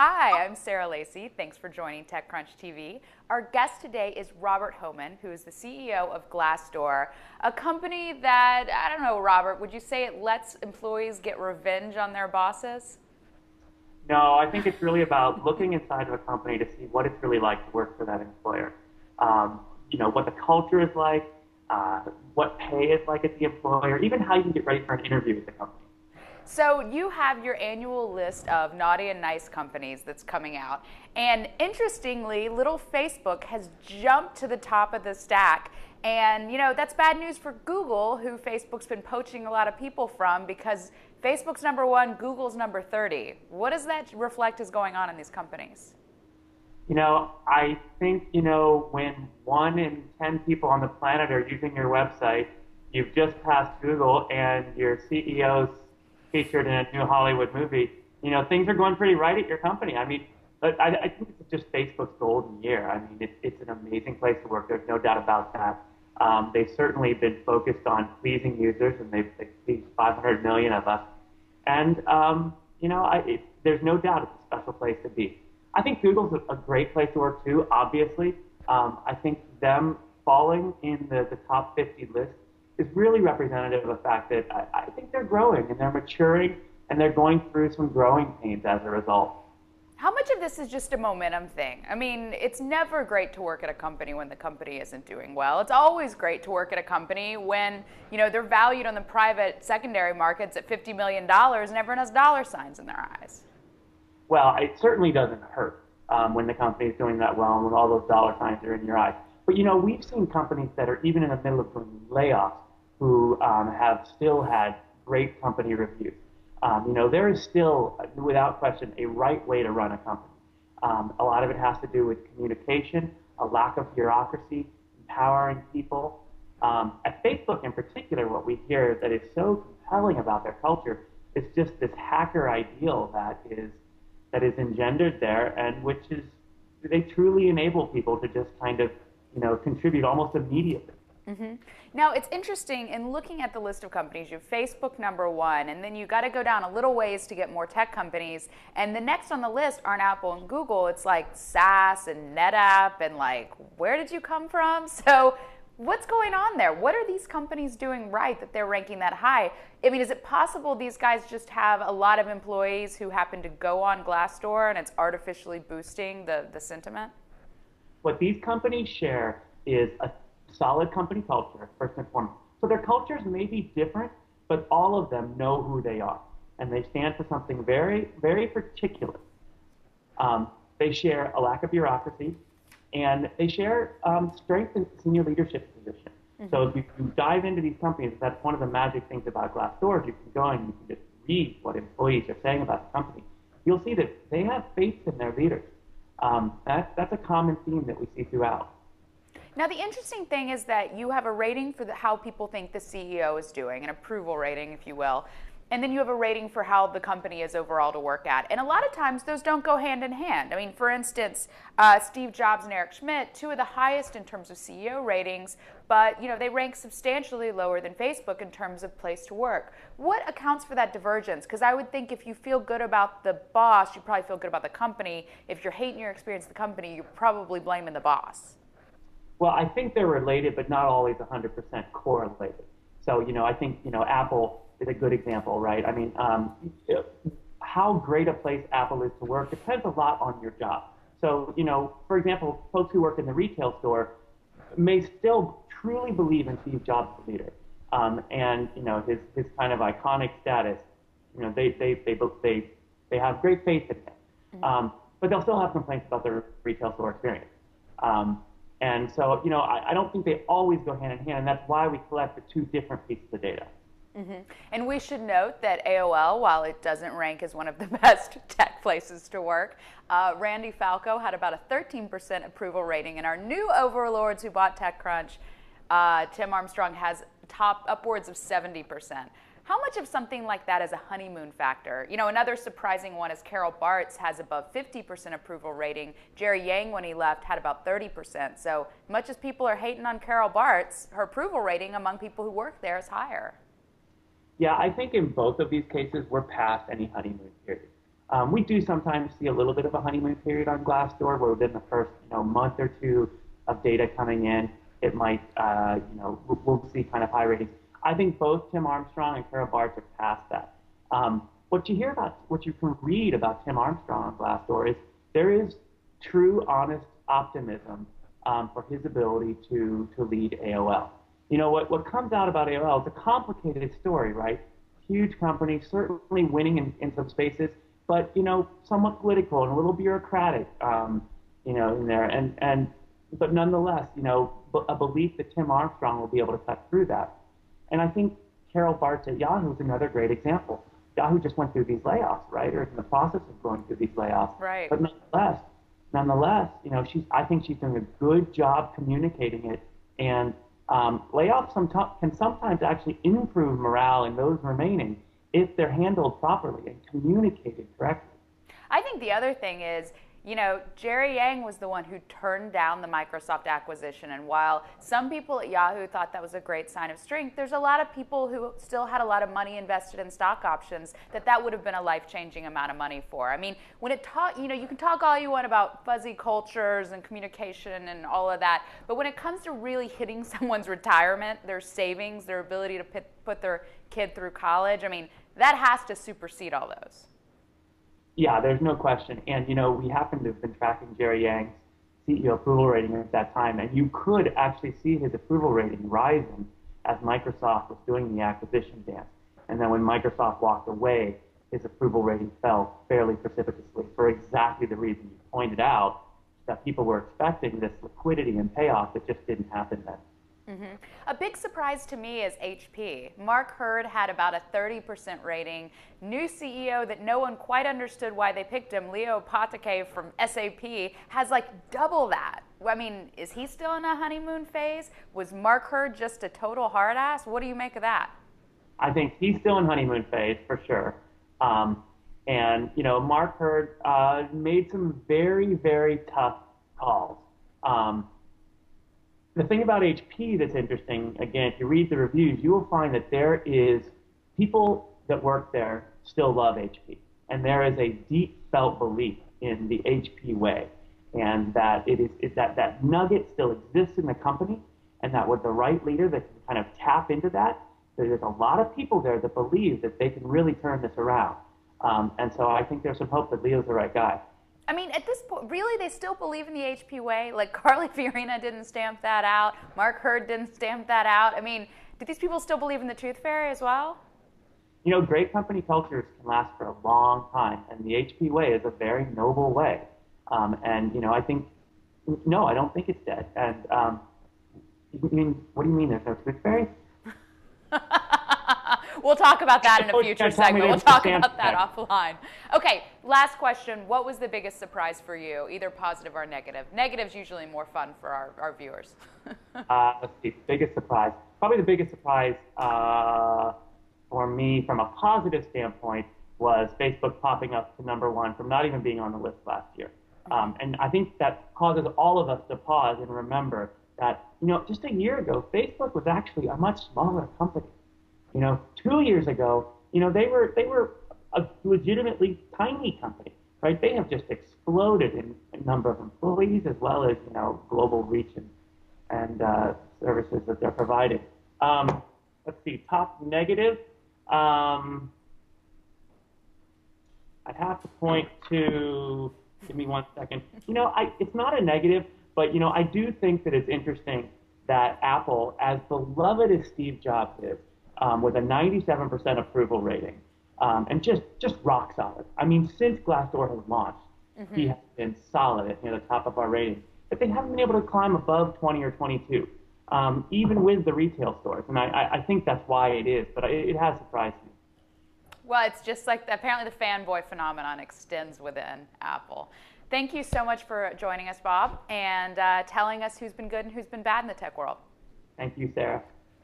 Hi, I'm Sarah Lacey. Thanks for joining TechCrunch TV. Our guest today is Robert Hohman, who is the CEO of Glassdoor, a company that, I don't know, Robert, would you say it lets employees get revenge on their bosses? No, I think it's really about looking inside of a company to see what it's really like to work for that employer. Um, what the culture is like, what pay is like at the employer, even how you can get ready for an interview with the company. So you have your annual list of naughty and nice companies that's coming out. And interestingly, little Facebook has jumped to the top of the stack. And, that's bad news for Google, who Facebook's been poaching a lot of people from because Facebook's number one, Google's number 30. What does that reflect is going on in these companies? I think, when 1 in 10 people on the planet are using your website, you've just passed Google and your CEO's featured in a new Hollywood movie, things are going pretty right at your company. I mean, but I think it's just Facebook's golden year. I mean, it's an amazing place to work. There's no doubt about that. They've certainly been focused on pleasing users, and they've pleased 500 million of us. And, there's no doubt it's a special place to be. I think Google's a great place to work, too, obviously. I think them falling in the top 50 list is really representative of the fact that I think they're growing and they're maturing and they're going through some growing pains as a result. How much of this is just a momentum thing? I mean, it's never great to work at a company when the company isn't doing well. It's always great to work at a company when, they're valued on the private secondary markets at $50 million and everyone has dollar signs in their eyes. Well, it certainly doesn't hurt when the company is doing that well and when all those dollar signs are in your eyes. But, we've seen companies that are even in the middle of doing layoffs who have still had great company reviews. There is still, without question, a right way to run a company. A lot of it has to do with communication, a lack of bureaucracy, empowering people. At Facebook in particular, what we hear that is so compelling about their culture is just this hacker ideal that is engendered there, and which is they truly enable people to just kind of contribute almost immediately. Mm-hmm. Now, it's interesting in looking at the list of companies, you have Facebook number one, and then you got to go down a little ways to get more tech companies. And the next on the list aren't Apple and Google. It's like SaaS and NetApp and like, where did you come from? So what's going on there? What are these companies doing right that they're ranking that high? I mean, is it possible these guys just have a lot of employees who happen to go on Glassdoor and it's artificially boosting the sentiment? What these companies share is a solid company culture, first and foremost. So their cultures may be different, but all of them know who they are. And they stand for something very, very particular. They share a lack of bureaucracy, and they share strength in senior leadership positions. Mm-hmm. So if you dive into these companies, that's one of the magic things about Glassdoor. You can go and you can just read what employees are saying about the company. You'll see that they have faith in their leaders. That's a common theme that we see throughout. Now, the interesting thing is that you have a rating for how people think the CEO is doing, an approval rating, if you will. And then you have a rating for how the company is overall to work at. And a lot of times, those don't go hand in hand. I mean, for instance, Steve Jobs and Eric Schmidt, two of the highest in terms of CEO ratings, but they rank substantially lower than Facebook in terms of place to work. What accounts for that divergence? Because I would think if you feel good about the boss, you probably feel good about the company. If you're hating your experience at the company, you're probably blaming the boss. Well, I think they're related, but not always 100% correlated. So, I think, Apple is a good example, right? I mean, how great a place Apple is to work depends a lot on your job. So, for example, folks who work in the retail store may still truly believe in Steve Jobs as a leader. And, his kind of iconic status, they have great faith in him. But they'll still have complaints about their retail store experience. And so, I don't think they always go hand in hand, and that's why we collect the two different pieces of data. Mm-hmm. And we should note that AOL, while it doesn't rank as one of the best tech places to work, Randy Falco had about a 13% approval rating, and our new overlords who bought TechCrunch, Tim Armstrong, has top upwards of 70%. How much of something like that is a honeymoon factor? Another surprising one is Carol Bartz has above 50% approval rating. Jerry Yang, when he left, had about 30%. So much as people are hating on Carol Bartz, her approval rating among people who work there is higher. Yeah, I think in both of these cases, we're past any honeymoon period. We do sometimes see a little bit of a honeymoon period on Glassdoor, where within the first month or two of data coming in, it might we'll see kind of high ratings. I think both Tim Armstrong and Carol Bartz are past that. What you can read about Tim Armstrong on Glassdoor is there is true, honest optimism for his ability to lead AOL. What comes out about AOL is a complicated story, right? Huge company, certainly winning in some spaces, but somewhat political and a little bureaucratic, in there, but nonetheless, a belief that Tim Armstrong will be able to cut through that. And I think Carol Bartz at Yahoo is another great example. Yahoo just went through these layoffs, right, or is in the process of going through these layoffs. Right. But nonetheless, I think she's doing a good job communicating it, and layoffs can sometimes actually improve morale in those remaining if they're handled properly and communicated correctly. I think the other thing is, Jerry Yang was the one who turned down the Microsoft acquisition. And while some people at Yahoo thought that was a great sign of strength, there's a lot of people who still had a lot of money invested in stock options that would have been a life-changing amount of money for. I mean, when you can talk all you want about fuzzy cultures and communication and all of that, but when it comes to really hitting someone's retirement, their savings, their ability to put their kid through college, I mean, that has to supersede all those. Yeah, there's no question. And, we happen to have been tracking Jerry Yang's CEO approval rating at that time, and you could actually see his approval rating rising as Microsoft was doing the acquisition dance. And then when Microsoft walked away, his approval rating fell fairly precipitously for exactly the reason you pointed out, that people were expecting this liquidity and payoff that just didn't happen then. Mm-hmm. A big surprise to me is HP. Mark Hurd had about a 30% rating. New CEO that no one quite understood why they picked him, Leo Patake from SAP, has like double that. I mean, is he still in a honeymoon phase? Was Mark Hurd just a total hard ass? What do you make of that? I think he's still in honeymoon phase for sure. Mark Hurd made some very, very tough calls. The thing about HP that's interesting, again, if you read the reviews, you will find that there is people that work there still love HP. And there is a deep felt belief in the HP way. And that that nugget still exists in the company, and that with the right leader that can kind of tap into that, there's a lot of people there that believe that they can really turn this around. And so I think there's some hope that Leo's the right guy. I mean, at this point, really, they still believe in the HP way? Like, Carly Fiorina didn't stamp that out. Mark Hurd didn't stamp that out. I mean, do these people still believe in the Tooth Fairy as well? Great company cultures can last for a long time, and the HP way is a very noble way. I think, no, I don't think it's dead. And what do you mean there's no Tooth Fairy? We'll talk about that in a future segment. We'll talk about that offline. Okay, last question. What was the biggest surprise for you, either positive or negative? Negative's usually more fun for our viewers. Let's see, biggest surprise. Probably the biggest surprise for me from a positive standpoint was Facebook popping up to #1 from not even being on the list last year. And I think that causes all of us to pause and remember that, just a year ago, Facebook was actually a much smaller company. 2 years ago, they were a legitimately tiny company, right? They have just exploded in number of employees as well as, global reach and services that they're providing. Let's see, top negative. I'd have to point to, give me 1 second. It's not a negative, but, I do think that it's interesting that Apple, as beloved as Steve Jobs is, with a 97% approval rating, and just rock solid. I mean, since Glassdoor has launched, he has been solid at the top of our rating. But they haven't been able to climb above 20 or 22, even with the retail stores. And I think that's why it is, but it has surprised me. Well, it's just like apparently the fanboy phenomenon extends within Apple. Thank you so much for joining us, Bob, and telling us who's been good and who's been bad in the tech world. Thank you, Sarah.